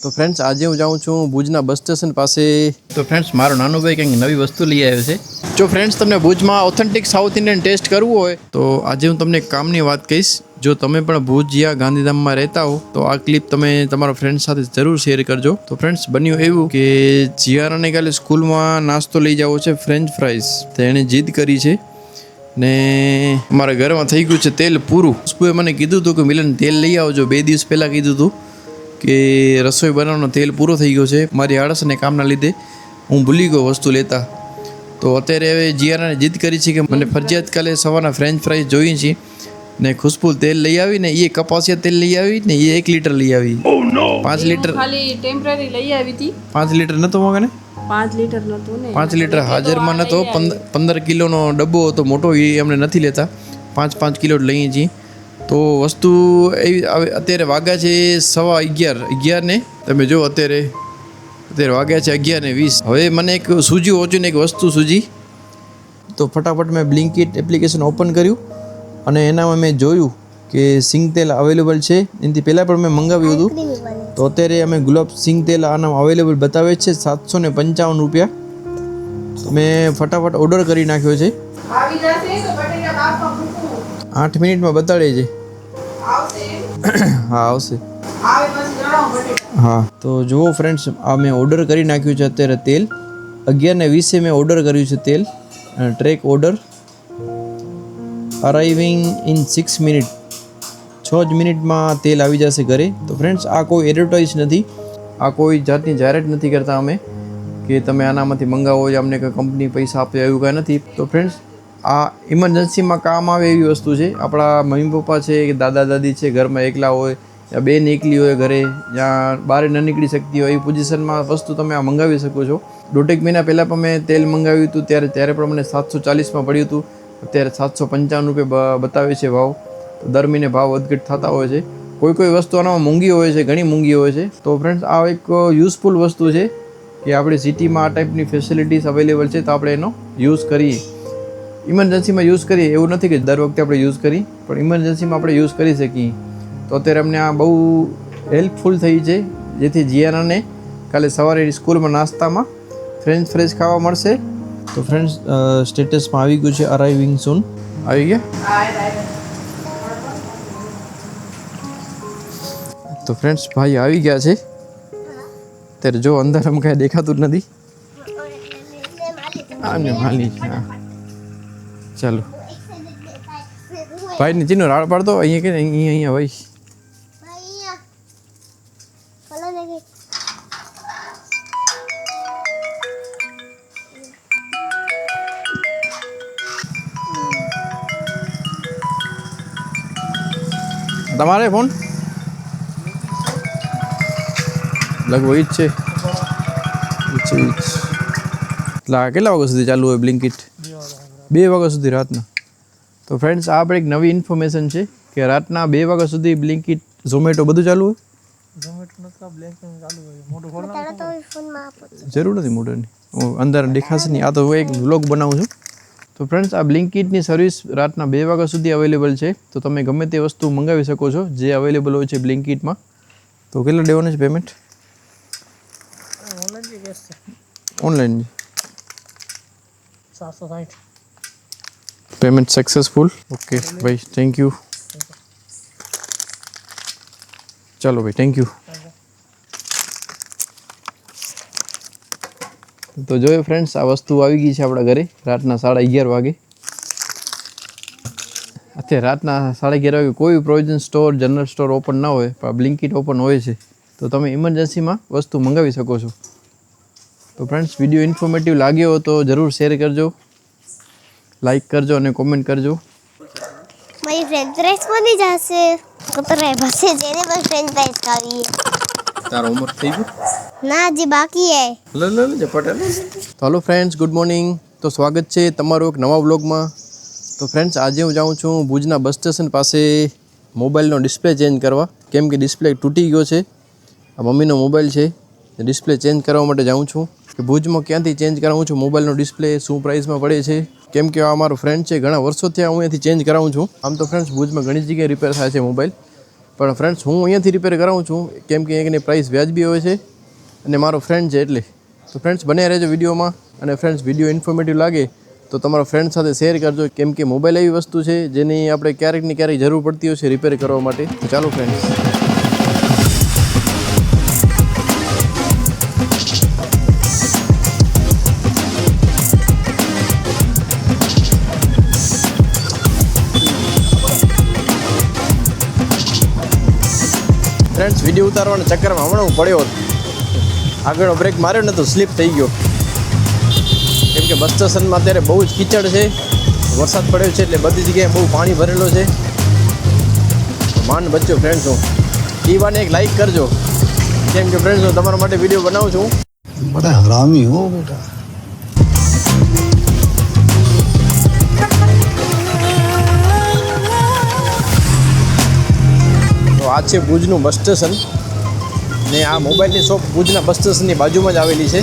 તો ફ્રેન્ડ્સ આજે હું જાઉં છું ભુજના બસ સ્ટેશન પાસે. તો ફ્રેન્ડ્સ મારો નાનો ભાઈ કંઈક નવી વસ્તુ લઈ આવ્યો છે. જો ફ્રેન્ડ્સ તમને ભુજમાં ઓથેન્ટિક સાઉથ ઇન્ડિયન ટેસ્ટ કરવું હોય તો આજે હું તમને એક કામની વાત કહીશ. જો તમે પણ ભુજ યા ગાંધીધામમાં રહેતા હો તો આ ક્લિપ તમે તમારા ફ્રેન્ડ સાથે જરૂર શેર કરજો. તો ફ્રેન્ડ્સ બન્યું એવું કે જીયારાને કાલે સ્કૂલમાં નાસ્તો લઈ જવો છે ફ્રેન્ચ ફ્રાઈઝ. તો એણે જીદ કરી છે ને મારા ઘરમાં થઈ ગયું છે તેલ પૂરું. સ્કૂલે મને કીધું હતું કે મિલન તેલ લઈ આવજો. 2 દિવસ પહેલાં કીધું હતું કે રસોઈ બનાવવાનો તેલ પૂરો થઈ ગયો છે. મારી આળસ અને કામના લીધે હું ભૂલી ગયો વસ્તુ લેતા. તો અત્યારે હવે જીયારાને જીદ કરી છે કે મને ફરજિયાત કાલે સવારના ફ્રેન્ચ ફ્રાઈઝ જોઈએ છે ને ખુશ્બુ તેલ લઈ આવી ને એ કપાસિયા તેલ લઈ આવી ને એ 1 લીટર લઈ આવી. 5 લીટર ખાલી ટેમ્પરરી લઈ આવી હતી. 5 લીટર નતો મગને 5 લીટર નતો ને 5 લીટર હાજરમાં નતો. 15 કિલોનો ડબ્બો હતો મોટો. એ અમને નથી લેતા, 5 કિલો લઈએ છીએ. તો વસ્તુ એવી અત્યારે વાગ્યા છે 11:15 ને તમે જો અત્યારે વાગ્યા છે 11:20. હવે મને એક સૂજી ઓછું ને એક વસ્તુ સૂજી. તો ફટાફટ મેં બ્લિંકિટ એપ્લિકેશન ઓપન કર્યું અને એનામાં મેં જોયું કે સિંગ તેલ અવેલેબલ છે. એનાથી પહેલાં પણ મેં મંગાવ્યું હતું. તો અત્યારે અમે ગુલાબ સિંગ તેલ આનામાં અવેલેબલ બતાવે છે 755 રૂપિયા. તો મેં ફટાફટ ઓર્ડર કરી નાખ્યો છે. 8 મિનિટમાં બતાડે છે. હા આવશે. હા તો જુઓ ફ્રેન્ડ્સ, આ મેં ઓર્ડર કરી નાખ્યું છે અત્યારે તેલ. 11:20 મેં ઓર્ડર કર્યું છે તેલ. Track order arriving in 6 minute. 6 જ મિનિટમાં તેલ આવી જશે ઘરે. તો ફ્રેન્ડ્સ આ કોઈ એડવર્ટાઇઝ નથી, આ કોઈ જાતની જાહેરાત નથી કરતા અમે કે તમે આનામાંથી મંગાવો જ અમને કોઈ કંપની પૈસા આપે, એવું કાંઈ નથી. તો ફ્રેન્ડ્સ આ ઇમરજન્સીમાં કામ આવે એવી વસ્તુ છે. આપણા મમ્મી પપ્પા છે કે દાદા દાદી છે ઘરમાં એકલા હોય યા બેન એકલી હોય ઘરે, જ્યાં બહાર ન નીકળી શકતી હોય, એ પોઝિશનમાં વસ્તુ તમે આ મંગાવી શકો છો. 1.5 મહિના પહેલાં પણ મેં તેલ મંગાવ્યું હતું ત્યારે પણ મને 740માં પડ્યું હતું. અત્યારે 755 રૂપિયા બતાવે છે ભાવ. તો દર મહિને ભાવ વધઘટ થતા હોય છે. કોઈ વસ્તુ આનામાં મોંઘી હોય છે, ઘણી મોંઘી હોય છે. તો ફ્રેન્ડ્સ આ એક યુઝફુલ વસ્તુ છે કે આપણી સિટીમાં આ ટાઈપની ફેસિલિટીઝ અવેલેબલ છે તો આપણે એનો યુઝ કરીએ. ઇમરજન્સીમાં યુઝ કરીએ, એવું નથી કે દર વખતે આપણે યુઝ કરીએ, પણ ઇમરજન્સીમાં આપણે યુઝ કરી શકીએ. તો અત્યારે અમને આ બહુ હેલ્પફુલ થઈ છે, જેથી જીયારાને કાલે સવારે સ્કૂલમાં નાસ્તામાં ફ્રેન્ચ ફ્રાઈઝ ખાવા મળશે. તો ફ્રેન્ડ્સ સ્ટેટસમાં આવી ગયું છે અરાઇવિંગ સૂન. આવી ગયા. તો ફ્રેન્ડ્સ ભાઈ આવી ગયા છે. અત્યારે જો અંધારામાં કાંઈ દેખાતું જ નથી. આને માલી હા ચાલો ભાઈ ને ચીનો રાડ પાડતો અહીંયા કે અહીંયા ભાઈ. તમારે ફોન લગભગ ઈ જ છે. એટલે કેટલા વાગ્યા સુધી ચાલુ હોય બ્લિંકિટ? 2 વાગ્યા સુધી રાતના. તો ફ્રેન્ડ્સ આ આપણે એક નવી ઇન્ફોર્મેશન છે કે રાતના 2 વાગ્યા સુધી બ્લિંકિટ, ઝોમેટો બધું ચાલુ હોય. જરૂર નથી મોટરની, અંદર દેખાશે નહીં. આ તો હું એક વ્લોગ બનાવું છું. તો ફ્રેન્ડ્સ આ બ્લિંકિટની સર્વિસ રાતના 2 વાગ્યા સુધી અવેલેબલ છે. તો તમે ગમે તે વસ્તુ મંગાવી શકો છો જે અવેલેબલ હોય છે બ્લિંકિટમાં. તો કેટલા દેવાનું છે payment? Online 760. Payment successful. Okay ભાઈ, થેન્ક યુ. ચાલો ભાઈ, થેન્ક યુ. તો જોયો ફ્રેન્ડ્સ, આ વસ્તુ આવી ગઈ છે આપણા ઘરે રાતના 11:30 વાગે. અત્યારે રાતના 11:30 વાગે કોઈ provision store, general store open ના હોય, પણ બ્લિંકિટ ઓપન હોય છે. તો તમે ઇમરજન્સીમાં વસ્તુ મંગાવી શકો છો. તો ફ્રેન્ડ્સ વિડીયો ઇન્ફોર્મેટિવ લાગ્યો હોય તો જરૂર શેર કરજો, લાઈક કરજો અને કોમેન્ટ કરજો. મારી ફ્રેન્ચ ફ્રાઈઝ બની જશે. કતરે પાસે જેને બસ ફ્રેન્ચ ફ્રાઈઝ ખાવી. તારો હોમવર્ક થઈ ગયું? ના, હજી બાકી હે. લે પટેલ. તો હલો ફ્રેન્ડ્સ, ગુડ મોર્નિંગ. તો સ્વાગત છે તમારું એક નવા વ્લોગમાં. તો ફ્રેન્ડ્સ આજે હું જાઉં છું ભુજના બસ સ્ટેશન પાસે મોબાઈલનો ડિસ્પ્લે ચેન્જ કરવા, કેમ કે ડિસ્પ્લે તૂટી ગયો છે. આ મમ્મીનો મોબાઈલ છે, ડિસ્પ્લે ચેન્જ કરવા માટે જાઉં છું. કે ભુજમાં ક્યાંથી ચેન્જ કરાવું છું મોબાઈલનો ડિસ્પ્લે, શું પ્રાઇસમાં પડે છે, કેમ કે આ મારો ફ્રેન્ડ છે, ઘણા વર્ષોથી હું અહીંયાથી ચેન્જ કરાવું છું. આમ તો ફ્રેન્ડ્સ ભુજમાં ઘણી જગ્યાએ રિપેર થાય છે મોબાઈલ, પણ ફ્રેન્ડ્સ હું અહીંયાથી રિપેર કરાવું છું કેમ કે એની પ્રાઇસ વ્યાજબી હોય છે અને મારો ફ્રેન્ડ છે એટલે. તો ફ્રેન્ડ્સ બને રહેજો વિડીયોમાં. અને ફ્રેન્ડ્સ વિડીયો ઇન્ફોર્મેટિવ લાગે તો તમારા ફ્રેન્ડ સાથે શેર કરજો કેમ કે મોબાઈલ એવી વસ્તુ છે જેની આપણે ક્યારેક ને ક્યારેક જરૂર પડતી હોય છે રિપેર કરવા માટે. તો ચાલો ફ્રેન્ડ્સ. ફ્રેન્ડ્સ વિડીયો ઉતારવાના ચક્કરમાં હમણાં હું પડ્યો હતો. આગળનો બ્રેક માર્યો ને તો સ્લીપ થઈ ગયો કેમ કે બસ સ્ટેશનમાં અત્યારે બહુ જ કીચડ છે. વરસાદ પડ્યો છે એટલે બધી જગ્યાએ બહુ પાણી ભરેલો છે. માંડ બચ્યો ફ્રેન્ડ્સ હું. એ વાને એક લાઈક કરજો કેમ કે ફ્રેન્ડ્સ હું તમારા માટે વિડીયો બનાવું છું. बड़ा हरामी हो बेटा. તો આ છે ભુજનું બસ સ્ટેશન ને આ મોબાઈલની શોપ ભુજના બસ સ્ટેશનની બાજુમાં જ આવેલી છે.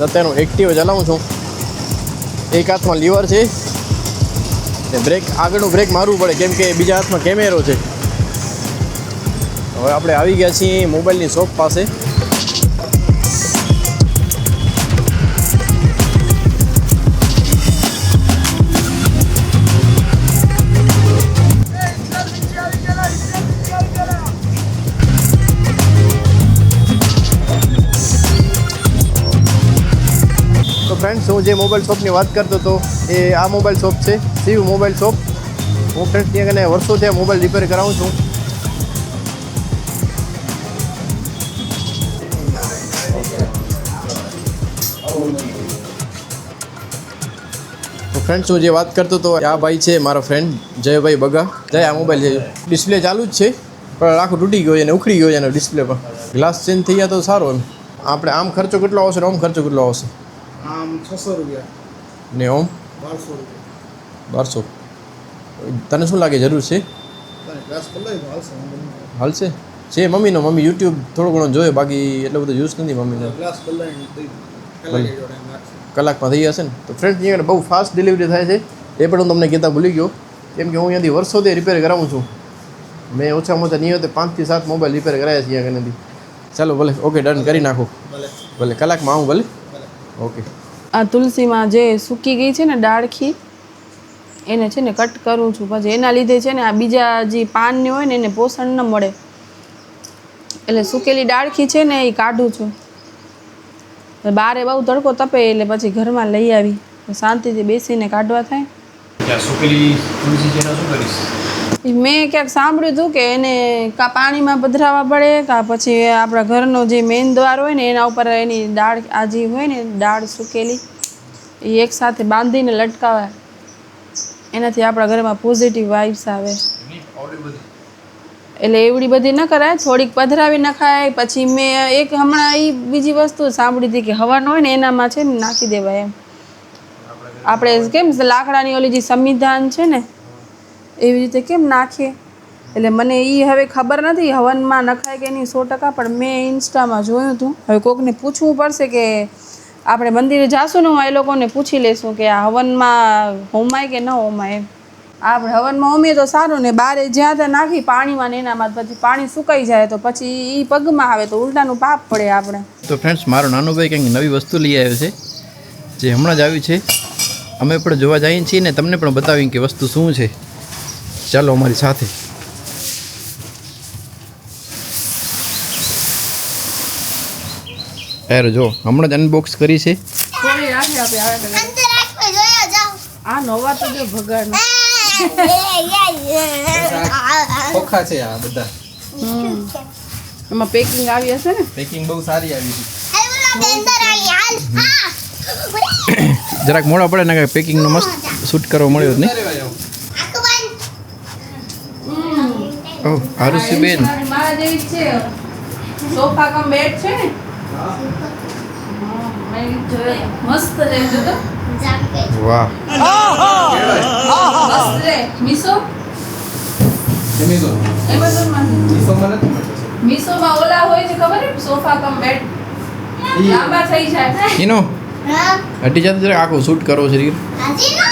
અત્યારે હું એક્ટિવ ચલાવું છું. એક હાથમાં લીવર છે ને બ્રેક આગળનું બ્રેક મારવું પડે કેમ કે બીજા હાથમાં કેમેરો છે. હવે આપણે આવી ગયા છીએ મોબાઈલની શોપ પાસે. ફ્રેન્ડ્સ હું જે મોબાઈલ શોપની વાત કરતો હતો એ આ મોબાઈલ શોપ છે શિવ મોબાઈલ શોપ. હું ફ્રેન્ડ્સ ત્યાં કને વર્ષોથી આ મોબાઈલ રિપેર કરાવું છું. તો ફ્રેન્ડ્સ હું જે વાત કરતો હતો આ ભાઈ છે મારો ફ્રેન્ડ જયભાઈ બગા. જય આ મોબાઈલ છે ડિસ્પ્લે ચાલુ જ છે પણ આખું તૂટી ગયો છે અને ઉખડી ગયો છે એનો ડિસ્પ્લે પણ. ગ્લાસ ચેન્જ થઈ ગયા તો સારું એમ. આપણે આમ ખર્ચો કેટલો આવશે ને આમ ખર્ચો કેટલો આવશે? आम 600 रुपया ને ઓમ 1200 रुपया 1200. તને શું લાગે જરૂર છે? ग्लास पल्ला हालसे હાલશે? છે મમ્મીનો. મમ્મી યુટ્યુબ થોડો ઘણો જોઈએ બાકી એટલો બધો યુઝ નથી મમ્મીનો. ग्लास पल्ला કલાકમાં થઈ જશે ને. તો ફ્રેન્ડ્સ અહીંયા બહુ ફાસ્ટ ડિલિવરી થાય છે એ પણ હું તમને કહેતા ભૂલી ગયો કેમ કે હું અહીંયાથી વર્ષોથી રિપેર કરાવું છું. મેં ઓછામાં ઓછા નિયતે 5 થી 7 મોબાઈલ રિપેર કરાયા છે અહીંયા કનેથી. ચાલો ભલે ઓકે ડન કરી નાખો. ભલે કલાકમાં આવું ભલે. ઓકે. આ તુલસીમાં જે સૂકી ગઈ છે ને ડાળખી એને છે ને કટ કરું છું. પછી એના લીધે છે ને આ બીજા જે પાનને હોય ને એને પોષણ ન મળે એટલે સૂકેલી ડાળખી છે ને એ કાઢું છું. બારે બહુ તડકો તપે એટલે પછી ઘરમાં લઈ આવી શાંતિથી બેસીને કાઢવા થાય. મેં ક્યાંક સાંભળ્યું હતું કે એને કાં પાણીમાં પધરાવવા પડે કાં પછી આપણા ઘરનો જે મેઇન દ્વાર હોય ને એના ઉપર એની દાળ આ જે હોય ને દાળ સૂકેલી એ એકસાથે બાંધીને લટકાવાય એનાથી આપણા ઘરમાં પોઝિટિવ વાઇબ્સ આવે. એટલે એવડી બધી ન કરાય થોડીક પધરાવી નખાય. પછી મેં એક હમણાં એ બીજી વસ્તુ સાંભળી હતી કે હવન હોય ને એનામાં છે ને નાખી દેવાય એમ. આપણે કેમ લાકડાની ઓલી જે સંવિધાન છે ને એવી રીતે કેમ નાખીએ એટલે મને એ હવે ખબર નથી હવનમાં નખાય કે નહીં 100%. પણ મેં ઇન્સ્ટામાં જોયું હતું. હવે કોકને પૂછવું પડશે કે આપણે મંદિરે જાશું ને એ લોકોને પૂછી લેશું કે આ હવનમાં હોમાય કે ન હોમાય એમ. આપણે હવનમાં હોમીએ તો સારું ને બારે જ્યાં ત્યાં નાખી પાણીમાં ને એનામાં પછી પાણી સુકાઈ જાય તો પછી એ પગમાં આવે તો ઉલટાનું પાપ પડે આપણે. તો ફ્રેન્ડ્સ મારો નાનો ભાઈ કંઈક નવી વસ્તુ લઈ આવ્યો છે જે હમણાં જ આવ્યું છે. અમે પણ જોવા જઈએ છીએ ને તમને પણ બતાવીએ કે વસ્તુ શું છે. ચાલો અમારી સાથે. યાર જો હમણાં જ અનબોક્સ કરી છે. થોડી રાખી આપે આવે તો અંદર રાખો જોયો જાઓ. આ નવા તો જો ભગાડ ખોખા છે આ બધા. એમાં પેકિંગ આવી હશે ને. પેકિંગ બહુ સારી આવી છે. અંદર આલી હાલ. હા. જરાક મોડા પડે ને પેકિંગનો મસ્ત શૂટ કરવા મળ્યો જ નહીં. ઓહ આરુષિબેન મારા જેવી જ છે. સોફા કમ બેડ છે ને. મસ્ત છે જો તો. વાહ મસ્ત છે. મીશો એમેઝોન માંથી મીશોમાં ઓલા હોય છે ખબર છે સોફા કમ બેડ લાંબા થઈ જાય એનો હા હટી જતો જરા આખો શૂટ કરો છે રીલ હાજી નો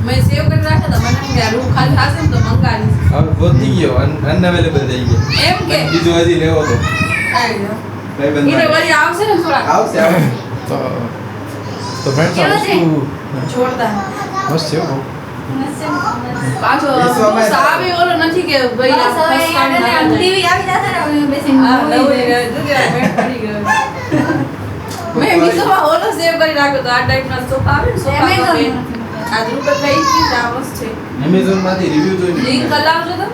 મેં સેવ કરી રાખ્યા હતા મને કે રૂમ ખાલી થશે ને તો મંગાવીશ હવે પહોંચી ગયો અનઅવેલેબલ થઈ ગયો એમ કે બીજો હજી લેવો તો આવી જાઓ. કઈ બંધ ઈ તો વળી આવશે ને થોડા આવશે આવશે તો ફ્રેન્ડ્સ આ વસ્તુ જોરદાર મસ્ત છે હો. પાછો મીશોમાં સાવે ઓલો નથી કે ભાઈ આ સસ્તા ના થાય. હા, લવરી ગયો. જો કે આ બેડ પડી ગયો. મેં મીશોમાં ઓલો સેવ કરી રાખ્યો તો આ ટાઈપના સોફા આવે ને સોફા કમ બેડ. આ ધ્રુપદભાઈ ઈ જ આ મસ્ત છે એમેઝોન માંથી રિવ્યુ જોઈને લિંક કલાવજો તો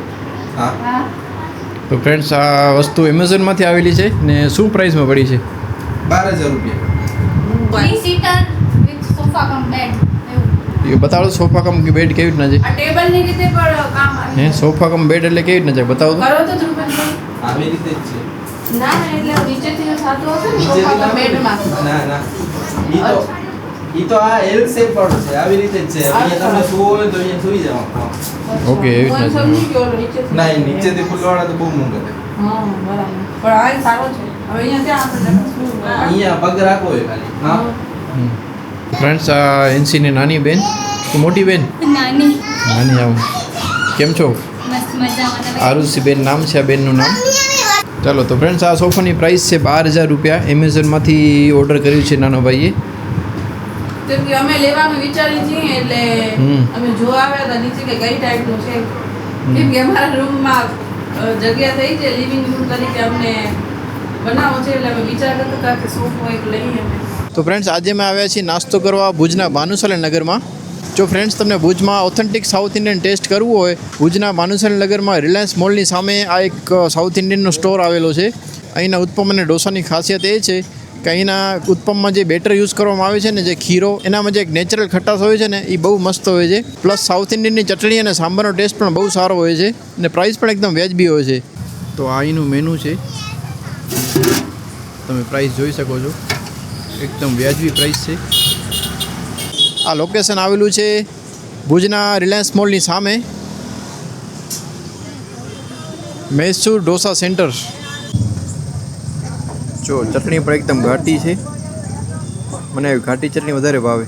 હા તો ફ્રેન્ડ્સ આ વસ્તુ એમેઝોનમાંથી આવેલી છે ને શું પ્રાઇસમાં પડી છે 12,000 રૂપિયા એ બતાવો સોફા કમ બેડ કેવી રીતના છે આ ટેબલની રીતે પણ કામ આવે હે સોફા કમ બેડ એટલે કેવી રીતના છે બતાવો તો કરો તો ધ્રુપદભાઈ આવી રીતે જ છે ના ના એટલે નીચેથી થતું હશે ને નીચેથી સોફા ના- બેડમાં ના ના ઈ તો આ એલ શેપ વાળું છે આવી રીતે જ છે અહીંયા તમે સુવો હોય તો અહીંયા સુઈ જાવ ઓકે, એવી રીતના છે. સમજી ગયો ઓલો નીચેથી ના ઈ નીચેથી ખુલવાળા તો બહુ મોંઘા છે હા બરાબર પણ આ સારો છે હવે અહીંયા ત્યાં આપણે શું અહીંયા પગ રાખો હોય ખાલી હા ફ્રેન્ડ્સ આ એનસીની નાની બેન તો મોટી બેન નાની નાની આમ કેમ છો મસ્ત મજામાં તમે આરુષી બેન નામ છે આ બેનનું નામ ચાલો તો ફ્રેન્ડ્સ આ સોફાની પ્રાઇસ છે 12,000 રૂપિયા એમેઝોનમાંથી ઓર્ડર કર્યું છે નાનો ભાઈએ કેમ કે અમે લેવાનું વિચારીએ છીએ એટલે અમે જોવા આવ્યા હતા નીચે કે કઈ ટાઈપનું છે કેમ કે અમારા રૂમમાં જગ્યા થઈ છે લિવિંગ રૂમ તરીકે અમને બનાવો છે એટલે અમે વિચાર કરતા હતા કે સોફો એક લઈએ અમે તો ફ્રેન્ડ્સ આજે અમે આવ્યા છીએ નાસ્તો કરવા ભુજના ભાનુશાલી નગરમાં જો ફ્રેન્ડ્સ તમને ભુજમાં ઓથેન્ટિક સાઉથ ઇન્ડિયન ટેસ્ટ કરવું હોય ભુજના ભાનુશાલી નગરમાં રિલાયન્સ મોલની સામે આ એક સાઉથ ઇન્ડિયનનો સ્ટોર આવેલો છે અહીંના ઉત્પમ અને ઢોસાની ખાસિયત એ છે કે અહીંના ઉત્પમમાં જે બેટર યુઝ કરવામાં આવે છે ને જે ખીરો એનામાં જે એક નેચરલ ખટાશ હોય છે ને એ બહુ મસ્ત હોય છે પ્લસ સાઉથ ઇન્ડિયનની ચટણી અને સાંભારનો ટેસ્ટ પણ બહુ સારો હોય છે અને પ્રાઇસ પણ એકદમ વ્યાજબી હોય છે તો આ અહીંનું મેનુ છે તમે પ્રાઇસ જોઈ શકો છો એકદમ વ્યાજબી પ્રાઇસ છે આ લોકેશન આવેલું છે ભુજના રિલાયન્સ મોલની સામે મૈસૂર ઢોસા સેન્ટર જો ચટણી પણ એકદમ ઘાટી છે મને આવી ઘાટી ચટણી વધારે ભાવે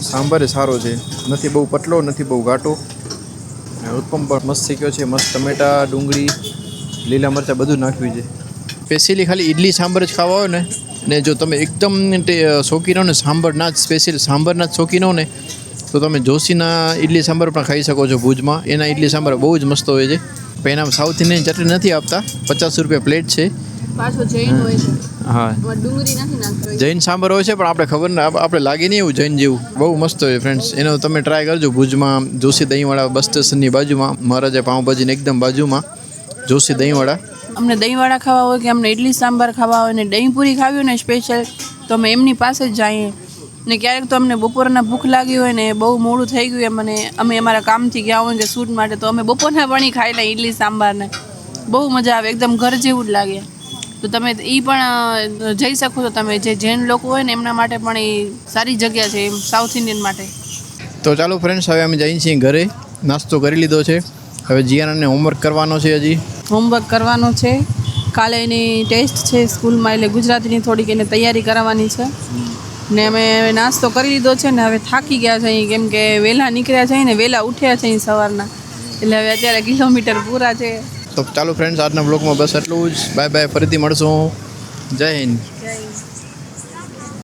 સાંભાર સારો છે નથી બહુ પતલો નથી બહુ ઘાટો અને ઉત્પમ પણ મસ્ત શીખ્યો છે મસ્ત ટમેટા ડુંગળી લીલા મરચાં બધું નાખ્યું છે સ્પેશિયલી ખાલી ઇડલી સાંભાર જ ખાવા હોય ને જો તમે એકદમ શોખીન હો ને સાંભારના જ સ્પેશિયલ સાંભારના જ શોખીન હો ને તો તમે જોશીના ઇડલી સાંભાર પણ ખાઈ શકો છો ભુજમાં એના ઇડલી સાંભાર બહુ જ મસ્ત હોય છે પણ એનામાં સાઉથ ઇન્ડિયન ચટણી નથી આપતા 50 રૂપિયા પ્લેટ છે પાછો જૈન હોય છે હા એમાં ડુંગળી નથી નાખતો જૈન સાંભાર હોય છે પણ આપણે ખબર ને આપણે લાગે નહીં એવું જૈન જેવું બહુ મસ્ત હોય ફ્રેન્ડ્સ એનો તમે ટ્રાય કરજો ભુજમાં જોશી દહીંવાળા બસ સ્ટેશનની બાજુમાં મહારાજા પાઉંભાજીની એકદમ બાજુમાં જોશી દહીંવાળા અમને દહીંવાળા ખાવા હોય કે અમને ઇડલી સાંભાર ખાવા હોય ને દહીં પૂરી ખાવી હોય ને સ્પેશિયલ તો અમે એમની પાસે જ જઈએ ને ક્યારેક તો અમને બપોરના ભૂખ લાગી હોય ને બહુ મોડું થઈ ગયું એમ અને અમે અમારા કામથી ગયા હોય કે શૂટ માટે તો અમે બપોરના વણી ખાઈ લઈએ ઇડલી સાંભારને બહુ મજા આવે એકદમ ઘર જેવું જ લાગે તો તમે એ પણ જઈ શકો છો તમે જે જૈન લોકો હોય ને એમના માટે પણ એ સારી જગ્યા છે એમ સાઉથ ઇન્ડિયન માટે તો ચાલો ફ્રેન્ડ્સ હવે અમે જઈએ છીએ ઘરે નાસ્તો કરી લીધો છે હવે જીયાનાને હોમવર્ક કરવાનો છે હજી હોમવર્ક કરવાનું છે કાલે એની ટેસ્ટ છે સ્કૂલમાં એટલે ગુજરાતીની થોડીક એને તૈયારી કરાવવાની છે ને અમે નાસ્તો કરી લીધો છે ને હવે થાકી ગયા છે કેમ કે વહેલા નીકળ્યા છે ને વહેલા ઉઠ્યા છે સવારના એટલે હવે અત્યારે કિલોમીટર પૂરા છે તો ચાલો ફ્રેન્ડ્સ આજના બ્લોગમાં બસ એટલું જ બાય બાય ફરીથી મળશું જય હિન્દ જય હિન્દ.